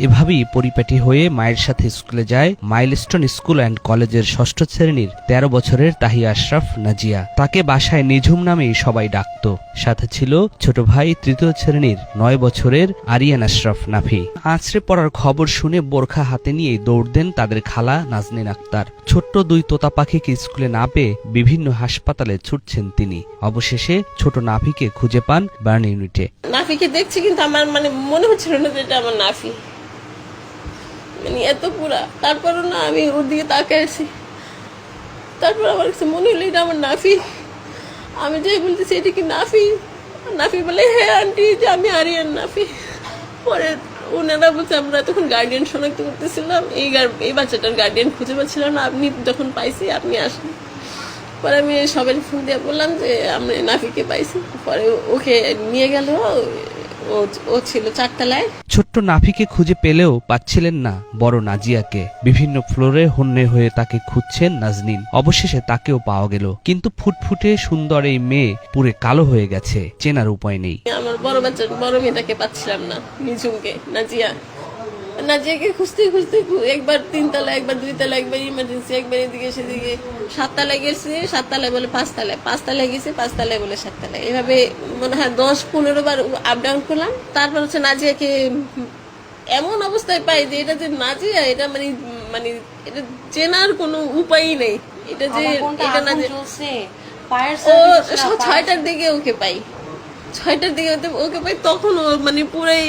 এভাবেই পরিপাটি হয়ে মায়ের সাথে স্কুলে যায় মাইলস্টোন স্কুল অ্যান্ড কলেজের ৬ষ্ঠ শ্রেণীর ১৩ বছরের তাহিয়া আশরাফ নাজিয়া। তাকে বাসায় নিঝুম নামেই সবাই ডাকত। সাথে ছিল ছোট ভাই ৩য় শ্রেণীর ৯ বছরের আরিয়ান আশরাফ নাফি। আছড়ে পড়ার খবর শুনে বোরখা হাতে নিয়ে দৌড় দেন তাদের খালা নাজনীন আক্তার। ছোট্ট ২ তোতা পাখিকে স্কুলে না পেয়ে বিভিন্ন হাসপাতালে ছুটছেন তিনি। অবশেষে ছোট নাফিকে খুঁজে পান বার্ন ইউনিটে। নাফিকে দেখছি কিন্তু আমার মনে হচ্ছিল না যে এটা আমার নাফি, এত পুরা। তারপরও না আমি ওর দিকে তাকাইছি, তারপর আমার কাছে মনে হলো এটা আমার নাফি। আমি যাই বলতেছি এটা কি নাফি? নাফি বলে হ্যাঁ আন্টি, যে আমি আরিয়ান নাফি। পরে ওনারা বলছে আমরা তখন গার্ডিয়ান শনাক্ত করতেছিলাম, এই বাচ্চাটার গার্ডিয়ান খুঁজে পাচ্ছিল না, আপনি যখন পাইছি আপনি আসেন। পরে আমি সবাই ফোন দিয়ে বললাম যে আমি নাফিকে পাইছি। পরে ওকে নিয়ে গেল, ও ছিল ৪ তলায়। ছোট্ট নাফিকে খুঁজে পেলেও পাচ্ছিলেন না বড় নাজিয়াকে। বিভিন্ন ফ্লোরে হন্যে হয়ে তাকে খুঁজছেন নাজনীন। অবশেষে তাকেও পাওয়া গেল, কিন্তু ফুটফুটে সুন্দর এই মেয়ে পুরে কালো হয়ে গেছে, চেনার উপায় নেই। আমার বড় মেয়েটাকে পাচ্ছিলাম না, নিঝুমকে, নাজিয়াকে খুঁজতে খুঁজতে একবার ৩ তলা, একবার ২ তলা, একবার ইমার্জেন্সি, একবার এদিকে সেদিকে। ৭ তলায় গেছে, ৭ তলায় বলে ৫ তলায়, ৫ তলায় গেছে, ৫ তলায় বলে ৭ তলায়। এভাবে মনে হয় ১০-১৫ বার আপ ডাউন করলাম। তারপর হচ্ছে নাজিয়াকে এমন অবস্থায় পাই যে এটা যে নাজিয়া, এটা মানে এটা চেনার কোনো উপায়ই নেই। এটা যে এটা নাজিয়া। ও ৬টার দিকে ওকে পাই, ৬টার দিকে ওকে পাই। তখন ও পুরাই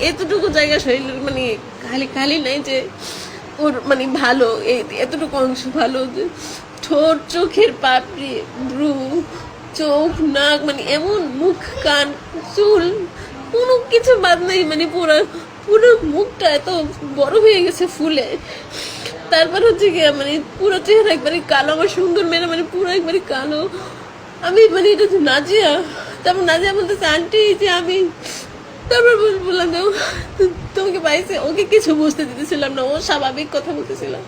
এতটুকু জায়গা শরীরের খালি নাই যে ওর ভালো, এতটুকু অংশ ভালো, যে ঠোঁট, চোখের পাপড়ি, ভ্রু, চোখ, নাক, এমন মুখ, কান, চুল, কোনো কিছু বাদ নাই। পুরো মুখটা এত বড় হয়ে গেছে ফুলে। তারপর হচ্ছে গিয়ে পুরো চেহারা একবারে কালো। আমার সুন্দর মেয়েরা পুরো একবারে কালো। আমি এটা তো নাজিয়া। তারপর নাজিয়া বলতেছে আন্টি যে আমি। তারপর বললাম তোমাকে পাইছে। ওকে কিছু বুঝতে দিতেছিলাম না, ও স্বাভাবিক কথা বলতেছিলাম।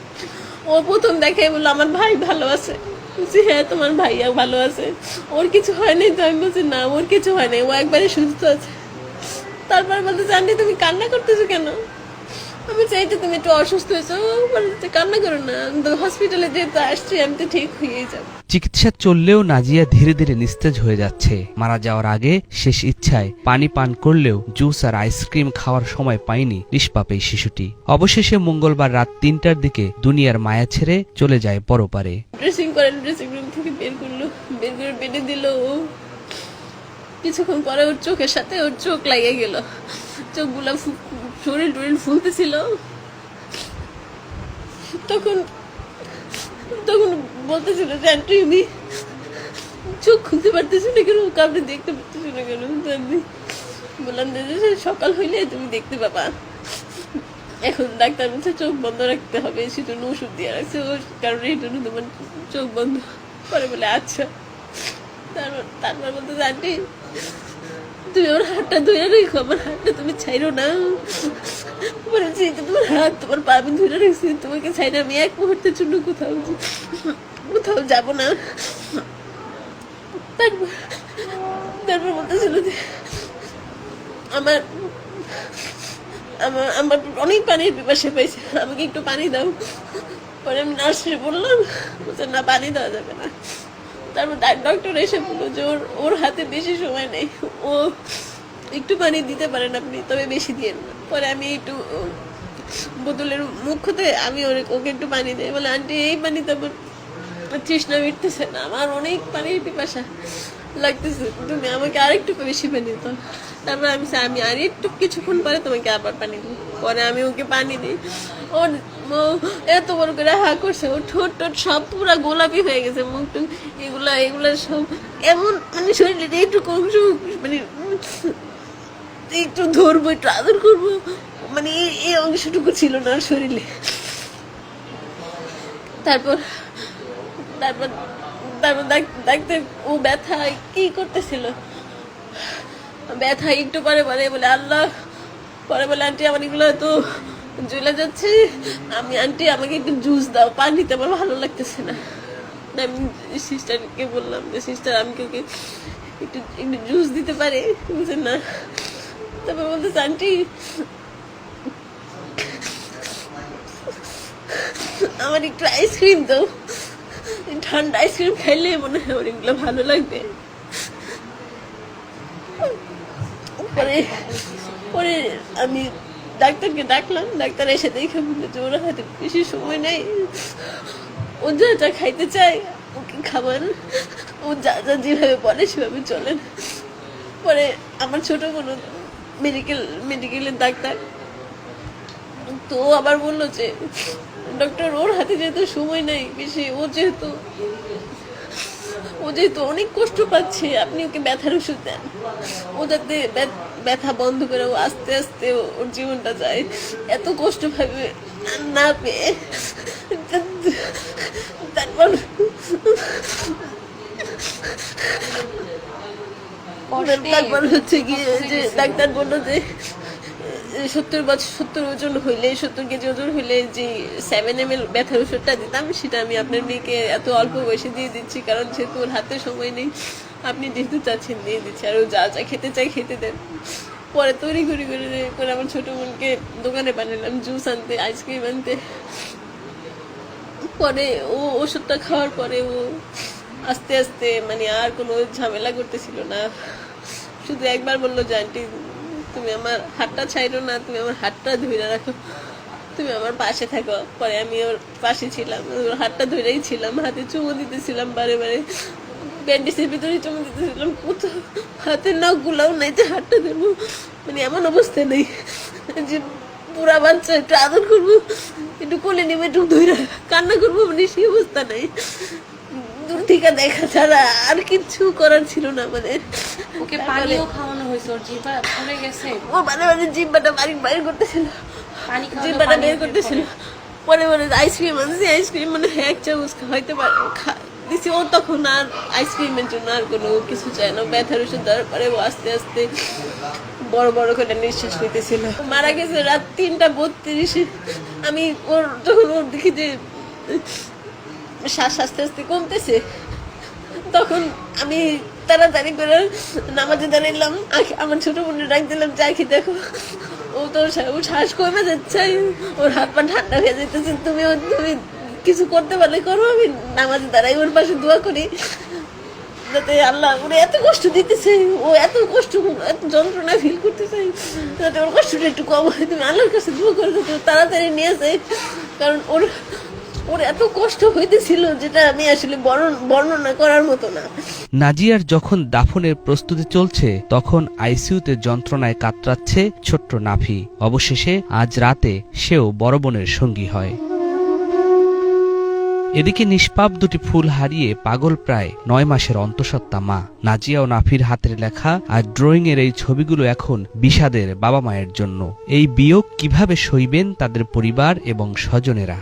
ও প্রথম দেখাই বললো আমার ভাই ভালো আছে। বলছি হ্যাঁ তোমার ভাইয়া ভালো আছে, ওর কিছু হয় নাই তো? আমি বলছি না ওর কিছু হয় নাই, ও একবারে সুস্থ আছে। তারপর বলতেছে আন্টি তুমি কান্না করতেছো কেন? আমি চাইতে তুমি একটু অসুস্থ হয়েছো, কান্না করো না, হসপিটালে যেহেতু আসছি আমি তো ঠিক হয়ে যাবো। চিকিৎসা চললেও নাজিয়া ধীরে ধীরে নিস্তেজ হয়ে যাচ্ছে। মারা যাওয়ার আগে শেষ ইচ্ছায় পানি পান করলেও জুস আর আইসক্রিম খাওয়ার সময় পায়নি নিষ্পাপ এই শিশুটি। অবশেষে মঙ্গলবার রাত ৩টার দিকে দুনিয়ার মায়া ছেড়ে চলে যায় পরপারে। ড্রেসিং করে ড্রেসিং রুম থেকে বের করলো, বের করে বেডে দিল। কিছুক্ষণ পরে ওর চোখের সাথে ওর চোখ লাগিয়ে গেল, চোখগুলা শরীর টরিল ফুলতেছিল। তখন বলতেছিল যে আন্টি আমি চোখ খুলতে পারতেছি না কেন, কাউকে দেখতে পারতেছি না কেন। আমি বললাম যে সকাল হইলে তুমি দেখতে পাবা। এখন ডাক্তার বলছে চোখ বন্ধ রাখতে হবে, সেজন্য ওষুধ দিয়ে রাখছে, ওর কারণে এই জন্য তোমার চোখ বন্ধ করে। বলে আচ্ছা। তারপর বলতেছে আন্টি তুমি ওর হাতটা ধরে রেখো, আমার হাতটা তুমি ছাইরো না। বলেছি তোমার হাত তোমার পা আমি ধরে রেখেছি, তোমাকে ছাইরো আমি এক মুহূর্তের জন্য কোথাও যাবো না। তারপর বলতেছিল যে আমার অনেক পানির পিপাসা পাইছে, আমাকে একটু পানি দাও। পরে আমি নার্সে বললাম, বলছে না পানি দেওয়া যাবে না। তারপর ডক্টর এসে বললো যে ওর হাতে বেশি সময় নেই, ও একটু পানি দিতে পারেন আপনি, তবে বেশি দিয়ে না। পরে আমি একটু বোতলের মুখ খুঁতে আমি ওকে একটু পানি দিই। বলে আন্টি এই পানি তো আমার তৃষ্ণা মিটতেছে না, আমার অনেক পানির পিপাসা লাগতেছে, তুমি আমাকে আরেকটু বেশি পানি দাও। তারপর আমি আর একটু কিছুক্ষণ পরে তোমাকে আবার পানি দিই। পরে আমি ওকে পানি দিই। ওর এত বড় করে হা করছে, ওর ঠোঁট সব পুরো গোলাপি হয়ে গেছে, মুখ টুক এগুলা সব এমন শরীরে এইটুকু অংশ একটু ধরবো, একটু আদর করবো, এই অংশটুকু ছিল না শরীরে। তারপর ডাক্তার ও ব্যথা কি করতেছিল, ব্যথা একটু পরে বলে আল্লাহ। পরে বলে আন্টি আমার এগুলো তো জ্বলে যাচ্ছে, আন্টি আমাকে একটু জুস দাও, পানিতে আমার ভালো লাগতেছে না। আমি সিস্টারকে বললাম যে সিস্টার আমি ওকে একটু জুস দিতে পারি? বলছে না। তারপর বলতেছে আন্টি আমার একটু আইসক্রিম দাও, ঠান্ডা আইসক্রিম খাইলে মনে হয় আমার এগুলো ভালো লাগবে। পরে পরে আমি ডাক্তারকে ডাকলাম, ডাক্তার এসে দেখে বললো যে ওর হাতে বেশি সময় নেই, ও যা যা খাইতে চায় ওকে খাবার, ও যা যা যেভাবে বলে সেভাবে চলেন। পরে আমার ছোট বোন মেডিকেলের ডাক্তার, তো ও আবার বললো যে ডক্টর ওর হাতে যেহেতু সময় নেই বেশি, ও যেহেতু অনেক কষ্ট পাচ্ছে, আপনি ওকে ব্যথার ওষুধ দেন, ও যাতে ব্যথা বন্ধ করে ও আস্তে আস্তে ওর জীবনটা যায়, এত কষ্ট ভাবে না পেয়ে। তারপর হচ্ছে গিয়ে যে ডাক্তার বললো যে 70 ওজন হইলে, 70 কেজি ওজন হইলে যে 7 ml ব্যথার ওষুধটা দিতাম সেটা আমি আপনার মেয়েকে এত অল্প বয়সে দিয়ে দিচ্ছি, কারণ যেহেতু ওর হাতে সময় নেই, আপনি যেহেতু চাচ্ছেন দিয়ে দিচ্ছি, আর ও যা যা খেতে চাই খেতে দেন। পরে তৈরি করে আমার ছোট বোনকে দোকানে বানালাম জুস আনতে, আইসক্রিম আনতে। পরে ও ওষুধটা খাওয়ার পরে ও আস্তে আস্তে মানে আর কোনো ঝামেলা করতেছিল না, শুধু একবার বললো যে আন্টি তুমি আমার হাতটা ছাইরো না, তুমি আমার হাতটা ধরে রাখো, তুমি আমার পাশে থাকো। পরে আমি ওর পাশে ছিলাম, ওর হাতটা ধরেই ছিলাম, হাতে চুমু দিতেছিলাম, বারে ব্যান্ডেজের ভিতরে চুমু দিতেছিলাম, কোথাও হাতের নখগুলাও নাই যে হাতটা ধরবো, মানে এমন অবস্থা নেই যে পুরা বাচ্চা একটু আদর করবো, একটু কোলে নেবে, একটু ধরে কান্না করবো, মানে সেই অবস্থা নেই। দূর থেকে দেখা ছাড়া আর কিছু করার ছিল না আমাদের। ওকে পানিও খাওয়ানো হয়েছে, ওর জিহ্বা পুড়ে গেছে, ও মাঝে জিহ্বাটা বাইর করতেছিল, পানি জিহ্বাটা বের করতেছিল। পরে আইসক্রিম আনছি, আইসক্রিম মানে এক চামচ হইতে পারে দিছি, ও তখন আর আইসক্রিমের জন্য আর কোনো কিছু চায় না, ব্যথার ওষুধ দেওয়ার পরে ও আস্তে আস্তে বড় বড় করে নিঃশ্বাস নিতেছিল। মারা গেছে রাত 3:32। আমি যখন ওর দেখি যে শ্বাস আস্তে আস্তে কমতেছে, তখন আমি তাড়াতাড়ি করে নামাজে দাঁড়াইলাম, আমার ছোট বোনের ডাক দিলাম, চাকি দেখো ও তো ও শ্বাস কমে যাচ্ছে, ওর হাত পা ঠান্ডা হয়ে যেতেছে, তুমি কিছু করতে পারলে করো, আমি নামাজে দাঁড়াই ওর পাশে দোয়া করি যাতে আল্লাহ ওরে এত কষ্ট দিতেছে, ও এত কষ্ট এত যন্ত্রণা ফিল করতেছে, যাতে ওর কষ্টটা একটু কম হয়, তুমি আল্লাহর কাছে দোয়া করে তাড়াতাড়ি নিয়ে যায়, কারণ ওর এত কষ্ট হইতেছিল যেটা আমি আসলে বর্ণনা করার মতো না। নাজিয়ার যখন দাফনের প্রস্তুতি চলছে, তখন আইসিইউতে যন্ত্রণায় কাতরাচ্ছে ছোট্ট নাফি। অবশেষে আজ রাতে সেও বড় বোনের সঙ্গী হয়। এদিকে নিষ্পাপ দুটি ফুল হারিয়ে পাগল প্রায় 9 মাসের অন্তঃসত্ত্বা মা। নাজিয়া ও নাফির হাতের লেখা আর ড্রয়িং এর এই ছবিগুলো এখন বিষাদের বাবা মায়ের জন্য। এই বিয়োগ কিভাবে সইবেন তাদের পরিবার এবং স্বজনেরা?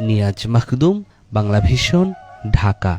নিয়াজ মাকদুম, বাংলা ভিশন, ঢাকা।